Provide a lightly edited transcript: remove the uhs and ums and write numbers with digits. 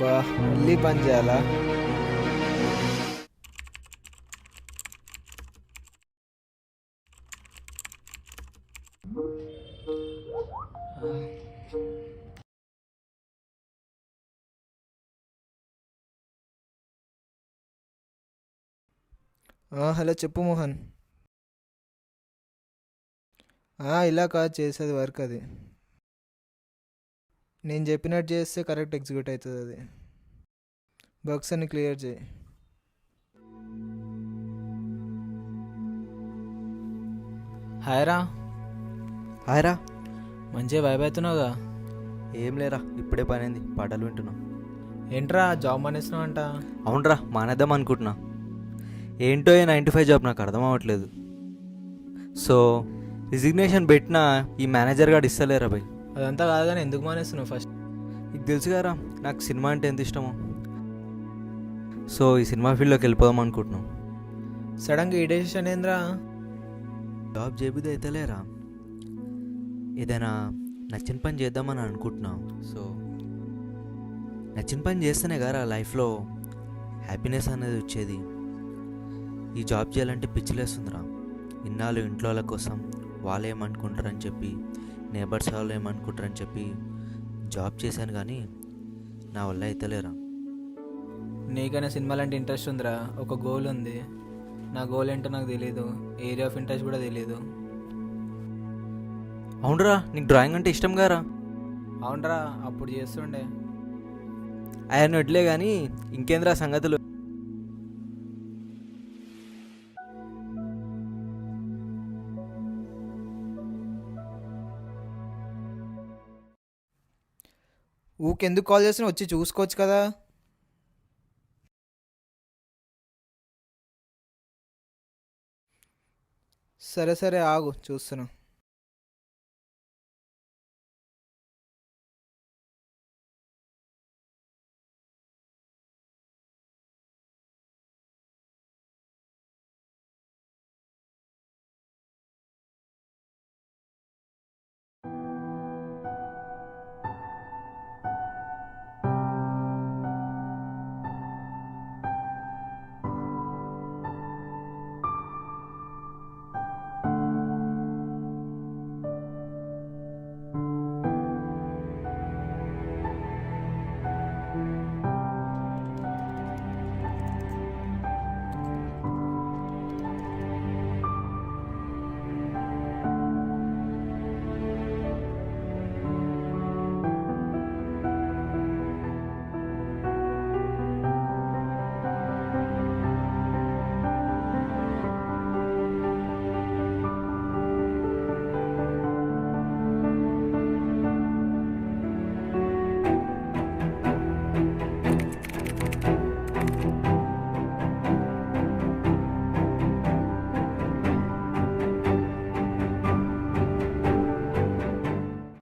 బా, మళ్ళీ పని చేయాలా? హలో, చెప్పు మోహన్. ఇలా కాదు చేసేది వర్క్ అది. నేను చెప్పినట్టు చేస్తే కరెక్ట్ ఎగ్జిక్యూట్ అవుతుంది అది. బగ్స్ అన్ని క్లియర్ చేయి. హాయ్రా. హాయ్రా. మంచిగా వైబ్ అవుతున్నావుగా? ఏం లేరా, ఇప్పుడే పని అయింది, పాటలు వింటున్నా. ఏంట్రా జాబ్ మానేస్తున్నావు అంట? అవునరా, మానేద్దాం అనుకుంటున్నా. ఏంటో ఈ 9 to 5 జాబ్ నాకు అర్థం అవ్వట్లేదు. సో రిజిగ్నేషన్ పెట్టినా ఈ మేనేజర్ గారు ఇస్తలేరా భయ్. అదంతా కాదు కానీ ఎందుకు మానేస్తున్నావు ఫస్ట్? నీకు తెలుసు కదరా నాకు సినిమా అంటే ఎంత ఇష్టమో. సో ఈ సినిమా ఫీల్డ్లోకి వెళ్ళిపోదాం అనుకుంటున్నాం. సడన్గా ఈ డెసిషన్ ఏంద్రా? జాబ్ చేయబుద్ధి అయితేలేరా, ఏదైనా నచ్చిన పని చేద్దామని అనుకుంటున్నాం. సో నచ్చిన పని చేస్తేనే కదా లైఫ్లో హ్యాపీనెస్ అనేది వచ్చేది. ఈ జాబ్ చేయాలంటే పిచ్చిలేస్తుందిరా. ఇన్నాళ్ళు ఇంట్లో వాళ్ళ కోసం వాళ్ళు ఏమనుకుంటారని చెప్పి, నేబర్స్ వాళ్ళు ఏమనుకుంటారని చెప్పి జాబ్ చేశాను, కానీ నా వల్ల అయితలేరా. నీకైనా సినిమాలంటే ఇంట్రెస్ట్ ఉందిరా, ఒక గోల్ ఉంది. నా గోల్ ఏంటో నాకు తెలీదు, ఏరియా ఆఫ్ ఇంట్రెస్ట్ కూడా తెలీదు. అవునరా, నీకు డ్రాయింగ్ అంటే ఇష్టం గారా? అవునరా, అప్పుడు చేస్తుండే. ఆయన వడ్లే కానీ ఇంకేంద్రా సంగతులు. ఊకెందుకు కాల్ చేసినా, వచ్చి చూసుకోవచ్చు కదా. సరే సరే ఆగు, చూస్తున్నా.